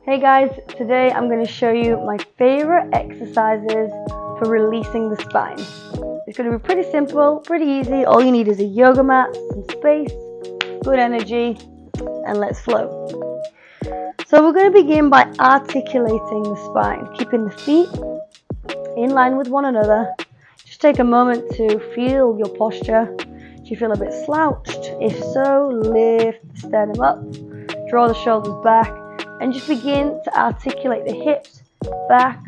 Hey guys, today I'm going to show you my favorite exercises for releasing the spine. It's going to be pretty simple, pretty easy. All you need is a yoga mat, some space, good energy, and let's flow. So we're going to begin by articulating the spine, keeping the feet in line with one another. Just take a moment to feel your posture. Do you feel a bit slouched? If so, lift the sternum up, draw the shoulders back, and just begin to articulate the hips back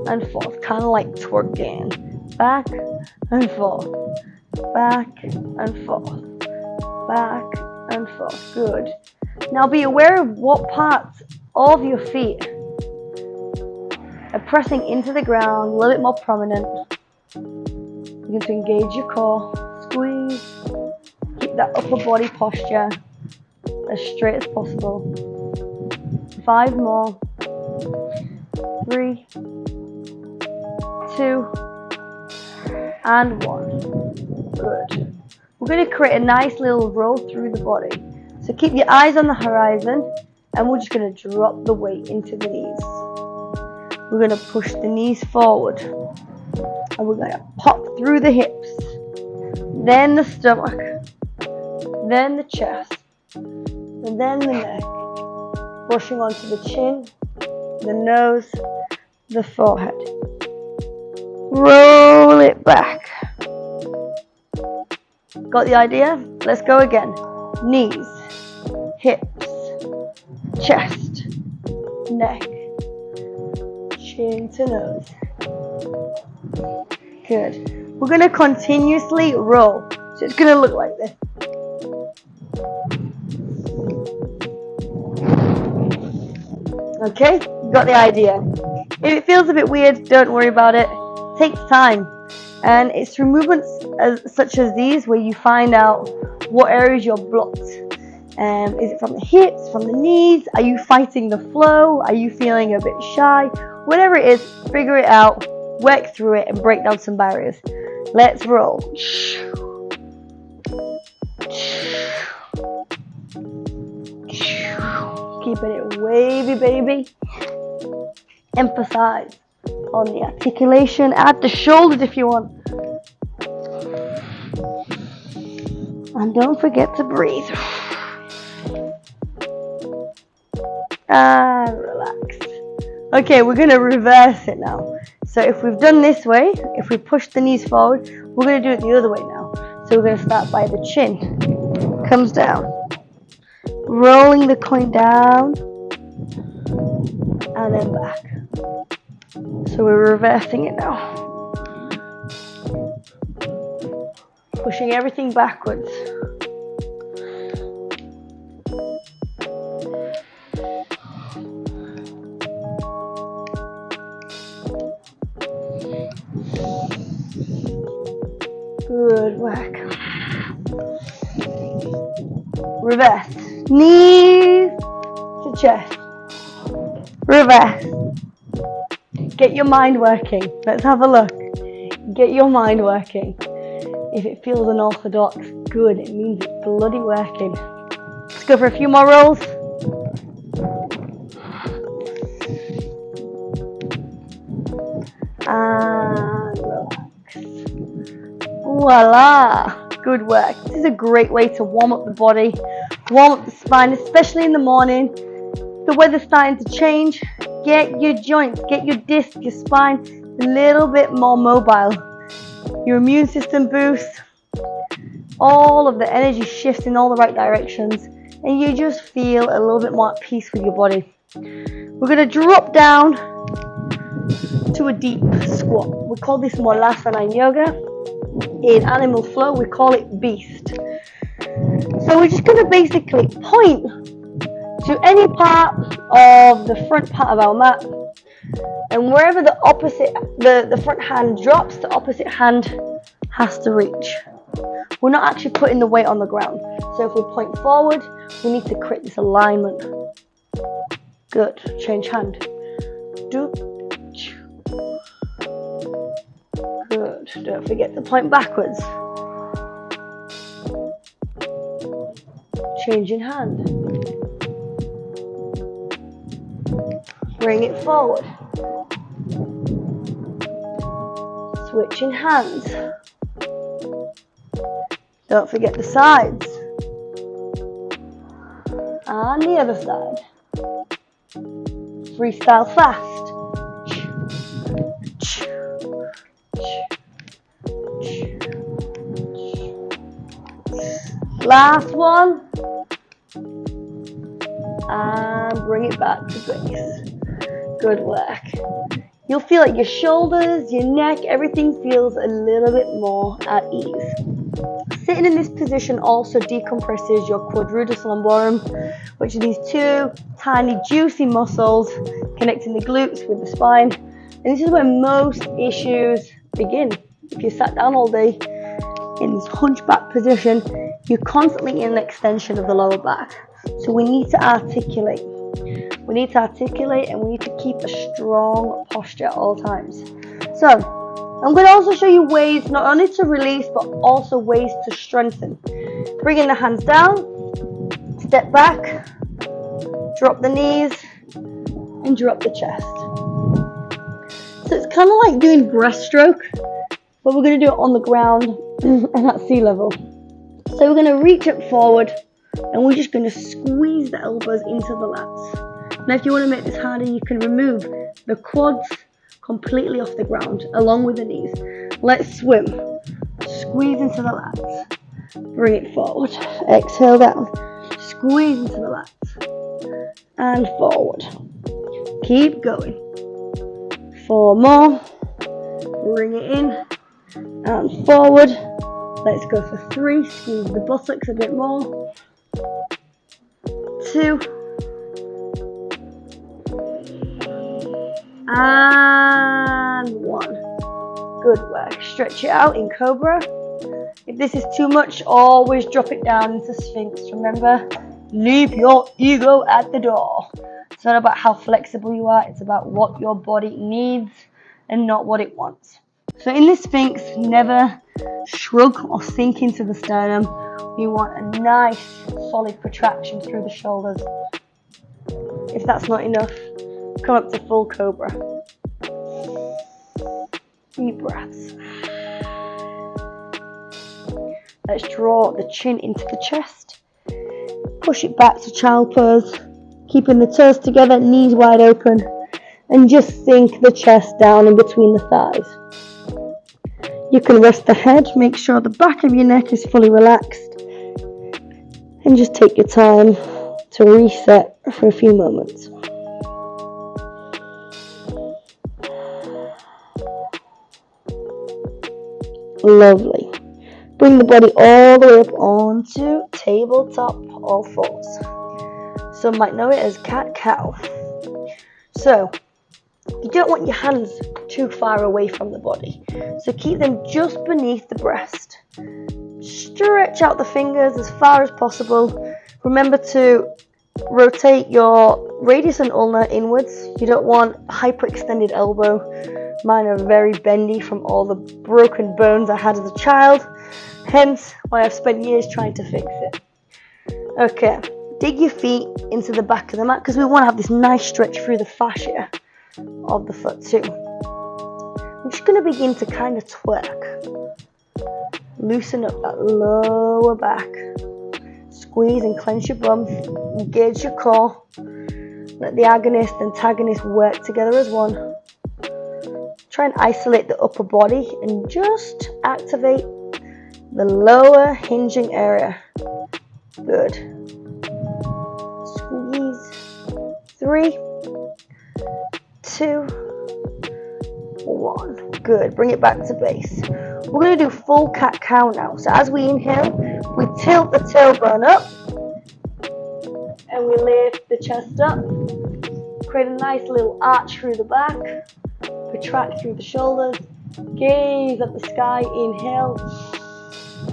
and forth, kind of like twerking. Back and forth, back and forth, back and forth. Good. Now be aware of what parts of your feet are pressing into the ground, a little bit more prominent. Begin to engage your core, squeeze, keep that upper body posture as straight as possible. 5 more. 3, 2, and 1. Good. We're going to create a nice little roll through the body. So keep your eyes on the horizon, and we're just going to drop the weight into the knees. We're going to push the knees forward, and we're going to pop through the hips, then the stomach, then the chest, and then the neck. Brushing onto the chin, the nose, the forehead. Roll it back. Got the idea? Let's go again. Knees, hips, chest, neck, chin to nose. Good. We're going to continuously roll. So it's going to look like this. Okay, got the idea. If it feels a bit weird, don't worry about it. It takes time. And it's through movements such as these where you find out what areas you're blocked. Is it from the hips, from the knees? Are you fighting the flow? Are you feeling a bit shy? Whatever it is, figure it out, work through it, and break down some barriers. Let's roll. Keeping it wavy, baby. Emphasize on the articulation. Add the shoulders if you want. And don't forget to breathe. And relax. Okay, we're going to reverse it now. So if we've done this way, if we push the knees forward, we're going to do it the other way now. So we're going to start by the chin. Comes down. Rolling the coin down and then back. So we're reversing it now. Pushing everything backwards. Good work. Reverse. Knees to chest. Reverse. Get your mind working. Let's have a look. Get your mind working. If it feels unorthodox, good. It means it's bloody working. Let's go for a few more rolls. And relax. Voila. Good work. This is a great way to warm up the body, warm up the spine, especially in the morning. The weather's starting to change. Get your joints, get your disc, your spine a little bit more mobile. Your immune system boosts. All of the energy shifts in all the right directions, and you just feel a little bit more at peace with your body. We're going to drop down to a deep squat. We call this Molasana in yoga. In animal flow, we call it beast. So we're just going to basically point to any part of the front part of our mat, and wherever the front hand drops, the opposite hand has to reach. We're not actually putting the weight on the ground. So if we point forward, we need to create this alignment. Good. Change hand. Good. Don't forget to point backwards. Changing hand. Bring it forward. Switching hands. Don't forget the sides. And the other side. Freestyle fast. Last one. And bring it back to base. Good work. You'll feel like your shoulders, your neck, everything feels a little bit more at ease. Sitting in this position also decompresses your quadratus lumborum, which are these two tiny juicy muscles connecting the glutes with the spine. And this is where most issues begin. If you sat down all day in this hunchback position, you're constantly in an extension of the lower back. So we need to articulate. We need to articulate and we need to keep a strong posture at all times. So, I'm going to also show you ways not only to release, but also ways to strengthen. Bringing the hands down, step back, drop the knees, and drop the chest. So it's kind of like doing breaststroke, but we're going to do it on the ground and at sea level. So we're going to reach up forward, and we're just going to squeeze the elbows into the lats. Now if you want to make this harder, you can remove the quads completely off the ground, along with the knees. Let's swim. Squeeze into the lats. Bring it forward. Exhale down. Squeeze into the lats. And forward. Keep going. 4 more. Bring it in. And forward. Let's go for 3. Squeeze the buttocks a bit more. 2. And 1. Good work. Stretch it out in Cobra. If this is too much, always drop it down into Sphinx. Remember, leave your ego at the door. It's not about how flexible you are. It's about what your body needs and not what it wants. So in the Sphinx, never shrug or sink into the sternum. You want a nice, solid protraction through the shoulders. If that's not enough, come up to full Cobra. Deep breaths. Let's draw the chin into the chest. Push it back to child pose. Keeping the toes together, knees wide open. And just sink the chest down in between the thighs. You can rest the head. Make sure the back of your neck is fully relaxed. And just take your time to reset for a few moments. Lovely. Bring the body all the way up onto tabletop all fours. Some might know it as cat-cow. So, you don't want your hands too far away from the body. So keep them just beneath the breast. Stretch out the fingers as far as possible. Remember to rotate your radius and ulna inwards. You don't want hyperextended elbow. Mine are very bendy from all the broken bones I had as a child. Hence why I've spent years trying to fix it. Okay, dig your feet into the back of the mat because we want to have this nice stretch through the fascia of the foot too. I'm just going to begin to kind of twerk. Loosen up that lower back. Squeeze and clench your bum. Engage your core. Let the agonist and antagonist work together as one. Try and isolate the upper body and just activate the lower hinging area. Good. Squeeze. 3, 2, 1. Good. Bring it back to base. We're going to do full cat-cow now. So as we inhale, we tilt the tailbone up and we lift the chest up. Create a nice little arch through the back. Protract through the shoulders. Gaze at the sky. Inhale.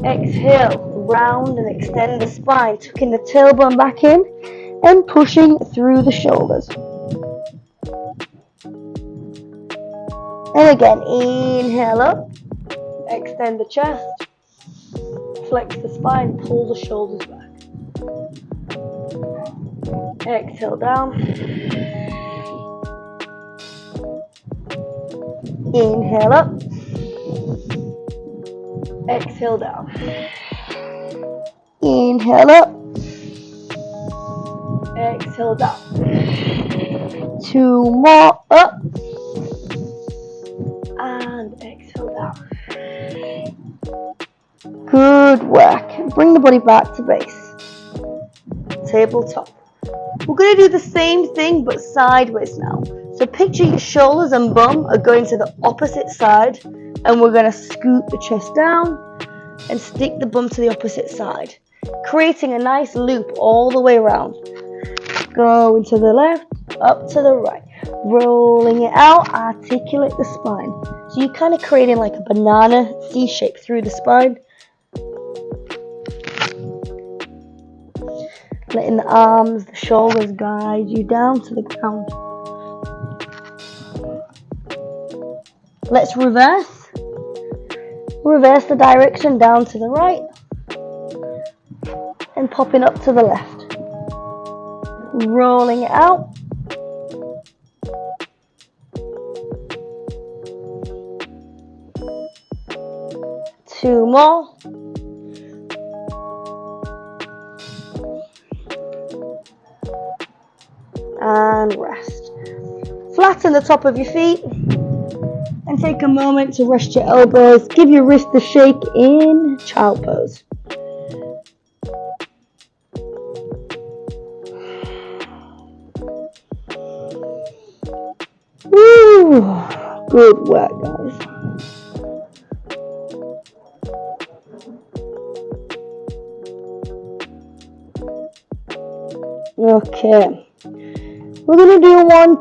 Exhale. Round and extend the spine. Tucking the tailbone back in and pushing through the shoulders. And again, inhale up. Extend the chest. Flex the spine. Pull the shoulders back. Exhale down. Inhale up. Exhale down. Inhale up. Exhale down. 2 more up. And exhale down. Good work. Bring the body back to base. Tabletop. We're going to do the same thing but sideways now. So picture your shoulders and bum are going to the opposite side, and we're going to scoop the chest down and stick the bum to the opposite side, creating a nice loop all the way around. Going to the left, up to the right, rolling it out, articulate the spine. So you're kind of creating like a banana C shape through the spine. Letting the arms, the shoulders guide you down to the ground. Let's reverse. Reverse the direction down to the right and popping up to the left. Rolling it out. Two more. And rest. Flatten the top of your feet and take a moment to rest your elbows. Give your wrist a shake in child pose. Woo! Good work, guys. Okay. We're going to do one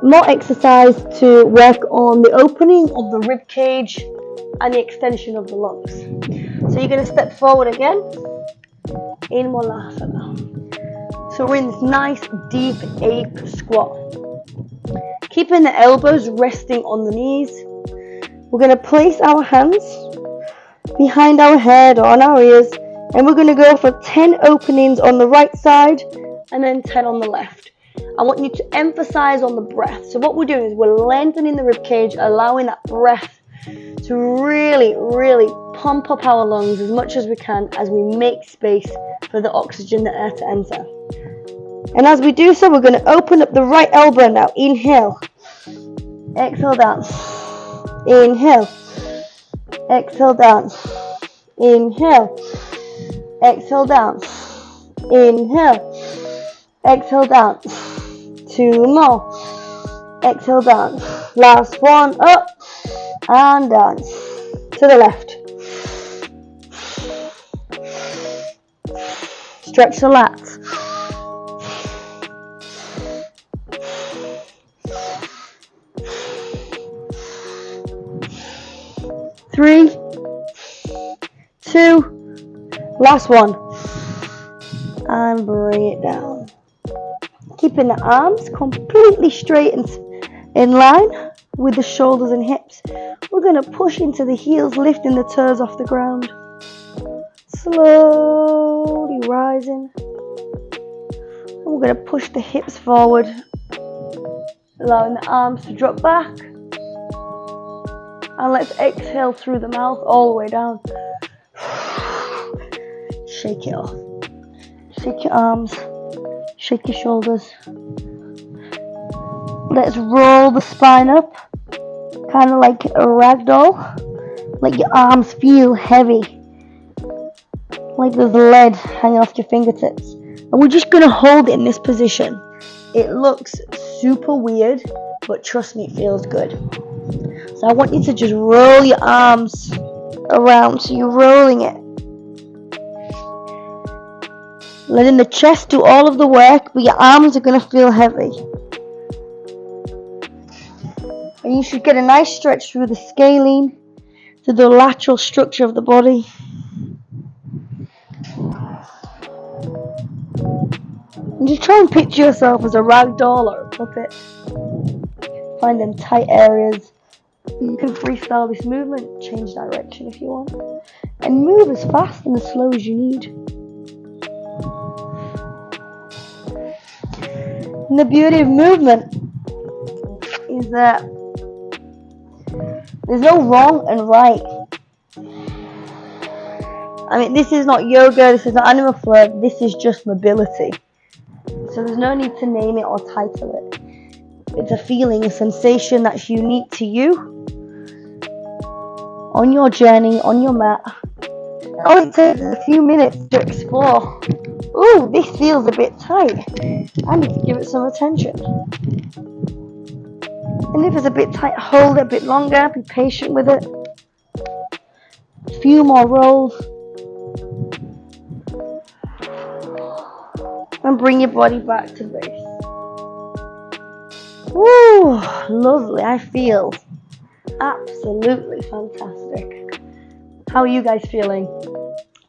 more exercise to work on the opening of the rib cage and the extension of the lungs. So you're going to step forward again in Malasana. So we're in this nice deep ape squat. Keeping the elbows resting on the knees. We're going to place our hands behind our head or on our ears, and we're going to go for 10 openings on the right side and then 10 on the left. I want you to emphasize on the breath. So what we're doing is we're lengthening the rib cage, allowing that breath to really, really pump up our lungs as much as we can as we make space for the oxygen, the air to enter. And as we do so, we're going to open up the right elbow now. Inhale. Exhale down. Inhale. Exhale down. Inhale. Exhale down. Inhale. Exhale down. 2 more. Exhale down. Last one. Up and down. To the left. Stretch the lats. Three, 2, last one. And bring it down. Keeping the arms completely straight and in line with the shoulders and hips. We're going to push into the heels, lifting the toes off the ground. Slowly rising. And we're going to push the hips forward, allowing the arms to drop back. And let's exhale through the mouth all the way down. Shake it off. Shake your arms. Shake your shoulders. Let's roll the spine up. Kind of like a rag doll. Let your arms feel heavy. Like there's lead hanging off your fingertips. And we're just going to hold it in this position. It looks super weird, but trust me, it feels good. So I want you to just roll your arms around. So you're rolling it. Letting the chest do all of the work, but your arms are going to feel heavy. And you should get a nice stretch through the scalene, to the lateral structure of the body. And just try and picture yourself as a rag doll or a puppet. Find them tight areas. You can freestyle this movement, change direction if you want, and move as fast and as slow as you need. And the beauty of movement is that there's no wrong and right. I mean, this is not yoga, this is not animal flow, this is just mobility. So there's no need to name it or title it. It's a feeling, a sensation that's unique to you on your journey, on your mat. All it takes is a few minutes to explore. Ooh, this feels a bit tight. I need to give it some attention. And if it's a bit tight, hold it a bit longer, be patient with it. A few more rolls. And bring your body back to base. Woo, lovely. I feel absolutely fantastic. How are you guys feeling?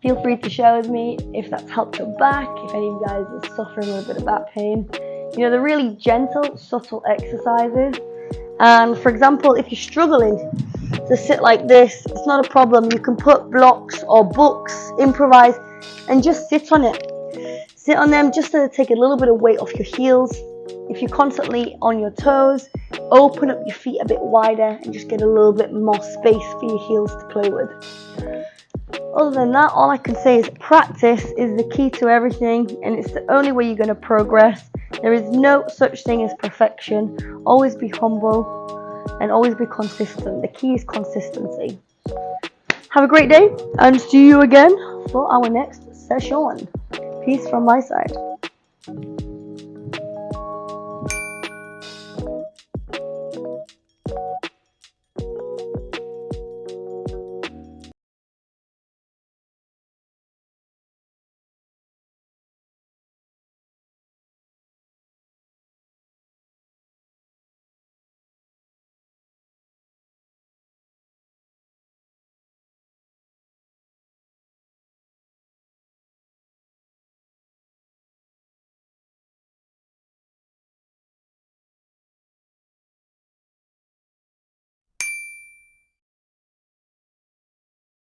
Feel free to share with me if that's helped your back, if any of you guys are suffering with a bit of back pain. You know, they're really gentle, subtle exercises. And for example, if you're struggling to sit like this, it's not a problem. You can put blocks or books, improvise, and just sit on it. Sit on them just to take a little bit of weight off your heels. If you're constantly on your toes, open up your feet a bit wider and just get a little bit more space for your heels to play with. Other than that, all I can say is practice is the key to everything, and it's the only way you're going to progress. There is no such thing as perfection. Always be humble and always be consistent. The key is consistency. Have a great day and see you again for our next session. Peace from my side.